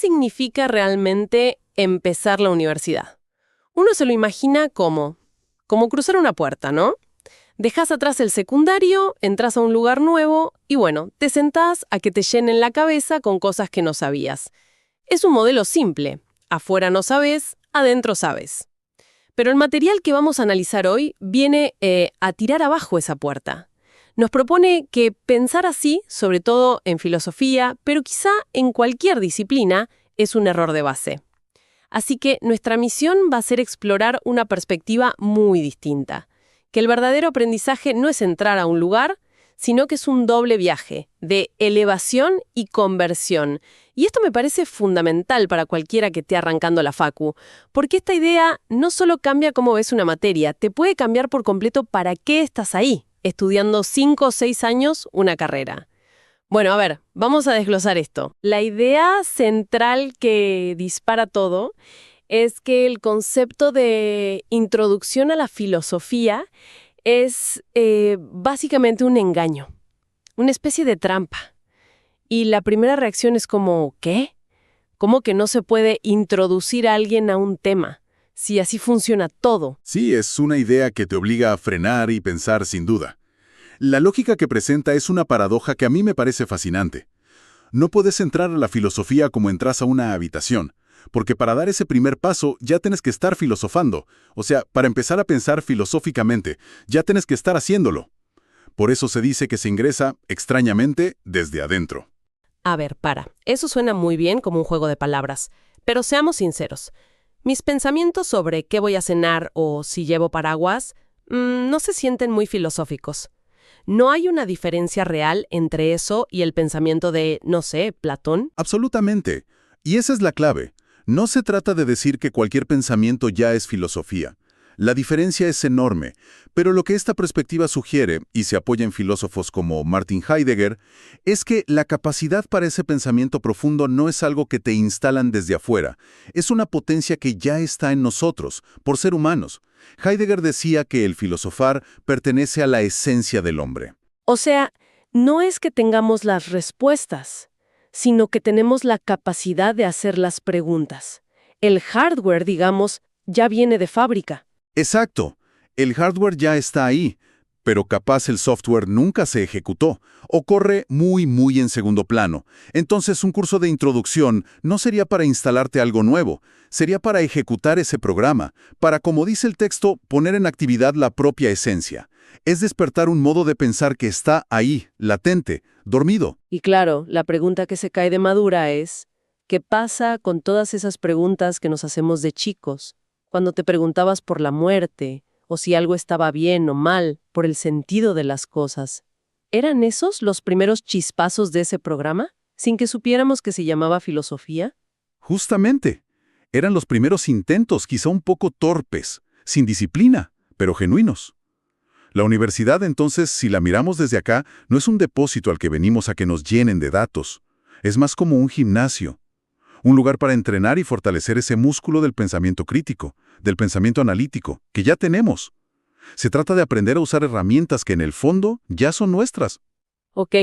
significa realmente empezar la universidad? Uno se lo imagina como cruzar una puerta, ¿no? Dejas atrás el secundario, entras a un lugar nuevo y bueno, te sentás a que te llenen la cabeza con cosas que no sabías. Es un modelo simple. Afuera no sabes, adentro sabes. Pero el material que vamos a analizar hoy viene a tirar abajo esa puerta. Nos propone que pensar así, sobre todo en filosofía, pero quizá en cualquier disciplina, es un error de base. Así que nuestra misión va a ser explorar una perspectiva muy distinta. Que el verdadero aprendizaje no es entrar a un lugar, sino que es un doble viaje, de elevación y conversión. Y esto me parece fundamental para cualquiera que esté arrancando la facu, porque esta idea no solo cambia cómo ves una materia, te puede cambiar por completo para qué estás ahí, estudiando 5 o 6 años una carrera. Bueno, a ver, vamos a desglosar esto. La idea central que dispara todo es que el concepto de introducción a la filosofía es básicamente un engaño, una especie de trampa. Y la primera reacción es como, ¿qué? ¿Cómo que no se puede introducir a alguien a un tema? Si así funciona todo. Sí, es una idea que te obliga a frenar y pensar sin duda. La lógica que presenta es una paradoja que a mí me parece fascinante. No puedes entrar a la filosofía como entras a una habitación, porque para dar ese primer paso ya tienes que estar filosofando. O sea, para empezar a pensar filosóficamente, ya tienes que estar haciéndolo. Por eso se dice que se ingresa, extrañamente, desde adentro. A ver, eso suena muy bien como un juego de palabras, pero seamos sinceros. Mis pensamientos sobre qué voy a cenar o si llevo paraguas no se sienten muy filosóficos. ¿No hay una diferencia real entre eso y el pensamiento de, no sé, Platón? Absolutamente. Y esa es la clave. No se trata de decir que cualquier pensamiento ya es filosofía. La diferencia es enorme, pero lo que esta perspectiva sugiere, y se apoya en filósofos como Martin Heidegger, es que la capacidad para ese pensamiento profundo no es algo que te instalan desde afuera, es una potencia que ya está en nosotros, por ser humanos. Heidegger decía que el filosofar pertenece a la esencia del hombre. O sea, no es que tengamos las respuestas, sino que tenemos la capacidad de hacer las preguntas. El hardware, digamos, ya viene de fábrica. Exacto. El hardware ya está ahí, pero capaz el software nunca se ejecutó o corre muy en segundo plano. Entonces un curso de introducción no sería para instalarte algo nuevo, sería para ejecutar ese programa, para, como dice el texto, poner en actividad la propia esencia. Es despertar un modo de pensar que está ahí, latente, dormido. Y claro, la pregunta que se cae de madura es, ¿qué pasa con todas esas preguntas que nos hacemos de chicos? Cuando te preguntabas por la muerte, o si algo estaba bien o mal, por el sentido de las cosas. ¿Eran esos los primeros chispazos de ese programa? ¿Sin que supiéramos que se llamaba filosofía? Justamente. Eran los primeros intentos, quizá un poco torpes, sin disciplina, pero genuinos. La universidad, entonces, si la miramos desde acá, no es un depósito al que venimos a que nos llenen de datos. Es más como un gimnasio. Un lugar para entrenar y fortalecer ese músculo del pensamiento crítico, del pensamiento analítico, que ya tenemos. Se trata de aprender a usar herramientas que en el fondo ya son nuestras. Ok,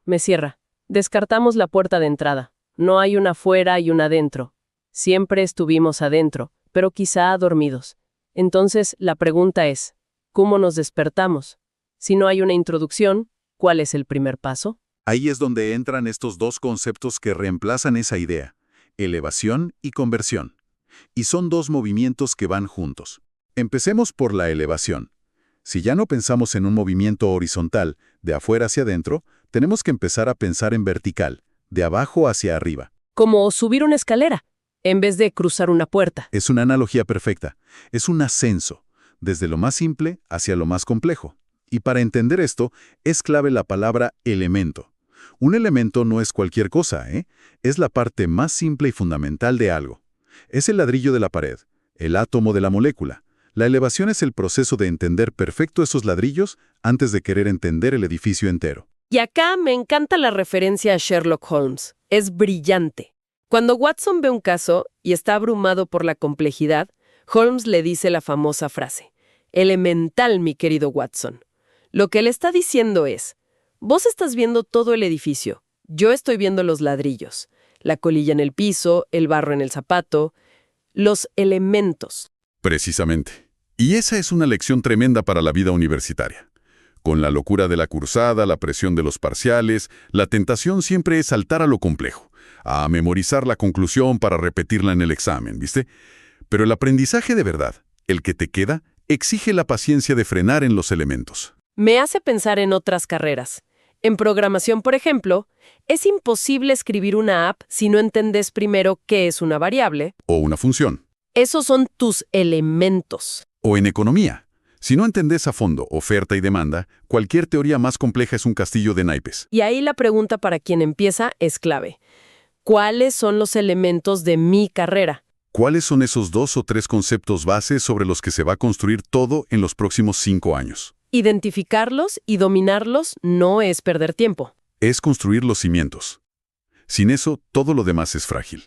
me cierra. Descartamos la puerta de entrada. No hay una afuera y una adentro. Siempre estuvimos adentro, pero quizá dormidos. Entonces, la pregunta es, ¿cómo nos despertamos? Si no hay una introducción, ¿cuál es el primer paso? Ahí es donde entran estos dos conceptos que reemplazan esa idea: elevación y conversión. Y son dos movimientos que van juntos. Empecemos por la elevación. Si ya no pensamos en un movimiento horizontal, de afuera hacia adentro, tenemos que empezar a pensar en vertical, de abajo hacia arriba. Como subir una escalera, en vez de cruzar una puerta. Es una analogía perfecta. Es un ascenso, desde lo más simple hacia lo más complejo. Y para entender esto, es clave la palabra elemento. Un elemento no es cualquier cosa, ¿eh? Es la parte más simple y fundamental de algo. Es el ladrillo de la pared, el átomo de la molécula. La elevación es el proceso de entender perfecto esos ladrillos antes de querer entender el edificio entero. Y acá me encanta la referencia a Sherlock Holmes. Es brillante. Cuando Watson ve un caso y está abrumado por la complejidad, Holmes le dice la famosa frase: elemental, mi querido Watson. Lo que él está diciendo es: vos estás viendo todo el edificio, yo estoy viendo los ladrillos. la colilla en el piso, el barro en el zapato, los elementos. Precisamente. Y esa es una lección tremenda para la vida universitaria. Con la locura de la cursada, la presión de los parciales, la tentación siempre es saltar a lo complejo, a memorizar la conclusión para repetirla en el examen, ¿viste? Pero el aprendizaje de verdad, el que te queda, exige la paciencia de frenar en los elementos. Me hace pensar en otras carreras. En programación, por ejemplo, es imposible escribir una app si no entendés primero qué es una variable. O una función. Esos son tus elementos. O en economía. Si no entendés a fondo oferta y demanda, cualquier teoría más compleja es un castillo de naipes. Y ahí la pregunta para quien empieza es clave. ¿Cuáles son los elementos de mi carrera? ¿Cuáles son esos 2 o 3 conceptos base sobre los que se va a construir todo en los próximos 5 años? Identificarlos y dominarlos no es perder tiempo. Es construir los cimientos. Sin eso, todo lo demás es frágil.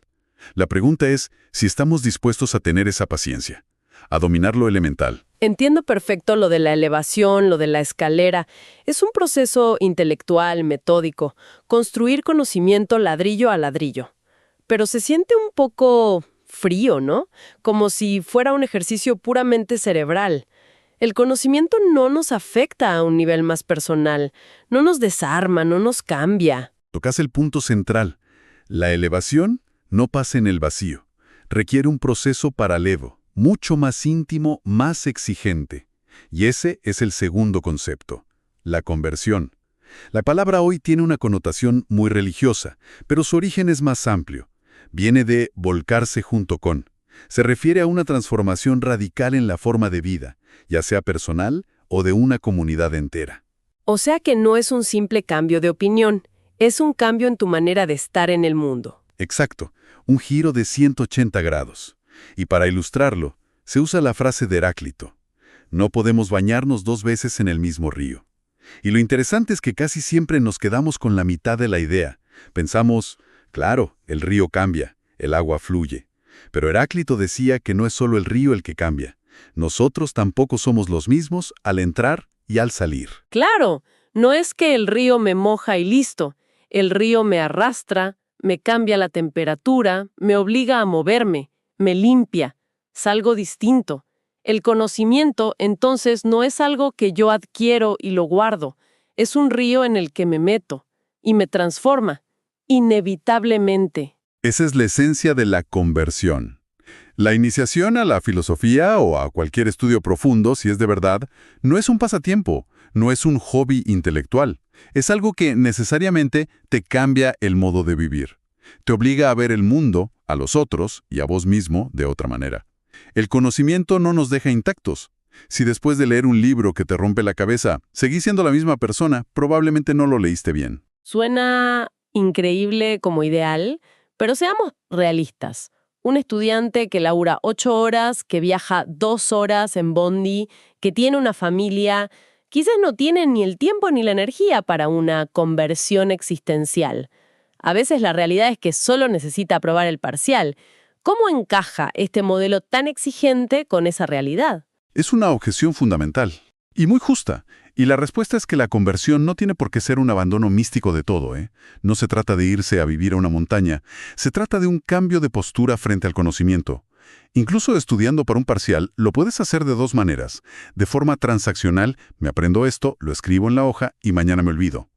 La pregunta es si estamos dispuestos a tener esa paciencia, a dominar lo elemental. Entiendo perfecto lo de la elevación, lo de la escalera. Es un proceso intelectual, metódico, construir conocimiento ladrillo a ladrillo. Pero se siente un poco frío, ¿no? Como si fuera un ejercicio puramente cerebral. El conocimiento no nos afecta a un nivel más personal, no nos desarma, no nos cambia. Tocas el punto central. La elevación no pasa en el vacío. Requiere un proceso paralelo, mucho más íntimo, más exigente. Y ese es el segundo concepto, la conversión. La palabra hoy tiene una connotación muy religiosa, pero su origen es más amplio. Viene de volcarse junto con. Se refiere a una transformación radical en la forma de vida, ya sea personal o de una comunidad entera. O sea que no es un simple cambio de opinión, es un cambio en tu manera de estar en el mundo. Exacto, un giro de 180 grados. Y para ilustrarlo, se usa la frase de Heráclito: no podemos bañarnos 2 veces en el mismo río. Y lo interesante es que casi siempre nos quedamos con la mitad de la idea. Pensamos, claro, el río cambia, el agua fluye. Pero Heráclito decía que no es solo el río el que cambia. Nosotros tampoco somos los mismos al entrar y al salir. Claro, no es que el río me moja y listo. El río me arrastra, me cambia la temperatura, me obliga a moverme, me limpia, salgo distinto. El conocimiento, entonces, no es algo que yo adquiero y lo guardo. Es un río en el que me meto y me transforma, inevitablemente. Esa es la esencia de la conversión. La iniciación a la filosofía o a cualquier estudio profundo, si es de verdad, no es un pasatiempo, no es un hobby intelectual. Es algo que necesariamente te cambia el modo de vivir. Te obliga a ver el mundo, a los otros y a vos mismo de otra manera. El conocimiento no nos deja intactos. Si después de leer un libro que te rompe la cabeza, seguís siendo la misma persona, probablemente no lo leíste bien. Suena increíble como ideal, pero seamos realistas. Un estudiante que labura 8 horas, que viaja 2 horas en bondi, que tiene una familia, quizás no tiene ni el tiempo ni la energía para una conversión existencial. A veces la realidad es que solo necesita aprobar el parcial. ¿Cómo encaja este modelo tan exigente con esa realidad? Es una objeción fundamental, y muy justa. Y la respuesta es que la conversión no tiene por qué ser un abandono místico de todo, ¿eh? No se trata de irse a vivir a una montaña, se trata de un cambio de postura frente al conocimiento. Incluso estudiando para un parcial, lo puedes hacer de 2 maneras. De forma transaccional, me aprendo esto, lo escribo en la hoja y mañana me olvido.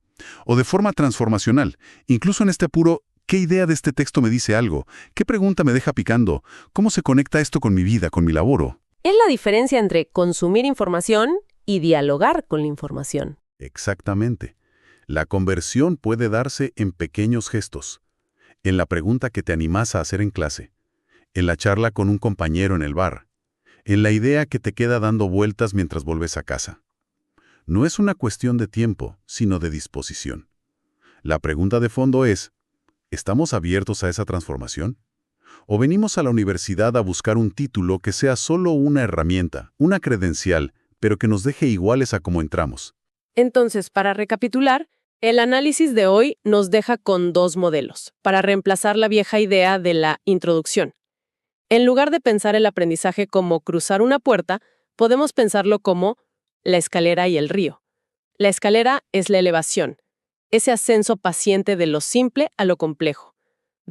O de forma transformacional, incluso en este apuro, ¿qué idea de este texto me dice algo? ¿Qué pregunta me deja picando? ¿Cómo se conecta esto con mi vida, con mi laboro? Es la diferencia entre consumir información y dialogar con la información. Exactamente. La conversión puede darse en pequeños gestos. En la pregunta que te animás a hacer en clase. En la charla con un compañero en el bar. En la idea que te queda dando vueltas mientras volves a casa. No es una cuestión de tiempo, sino de disposición. La pregunta de fondo es, ¿estamos abiertos a esa transformación? ¿O venimos a la universidad a buscar un título que sea solo una herramienta, una credencial, pero que nos deje iguales a cómo entramos? Entonces, para recapitular, el análisis de hoy nos deja con 2 modelos, para reemplazar la vieja idea de la introducción. En lugar de pensar el aprendizaje como cruzar una puerta, podemos pensarlo como la escalera y el río. La escalera es la elevación, ese ascenso paciente de lo simple a lo complejo,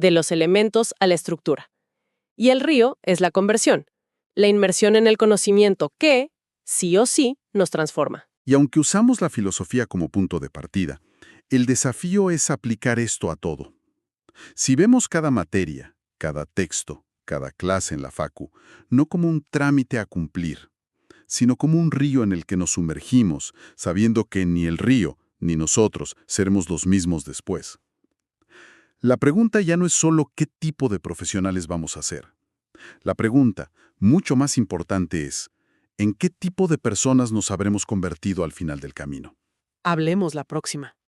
de los elementos a la estructura. Y el río es la conversión, la inmersión en el conocimiento que, sí o sí, nos transforma. Y aunque usamos la filosofía como punto de partida, el desafío es aplicar esto a todo. Si vemos cada materia, cada texto, cada clase en la facu, no como un trámite a cumplir, sino como un río en el que nos sumergimos, sabiendo que ni el río ni nosotros seremos los mismos después. La pregunta ya no es solo qué tipo de profesionales vamos a ser. La pregunta, mucho más importante, es ¿en qué tipo de personas nos habremos convertido al final del camino? Hablemos la próxima.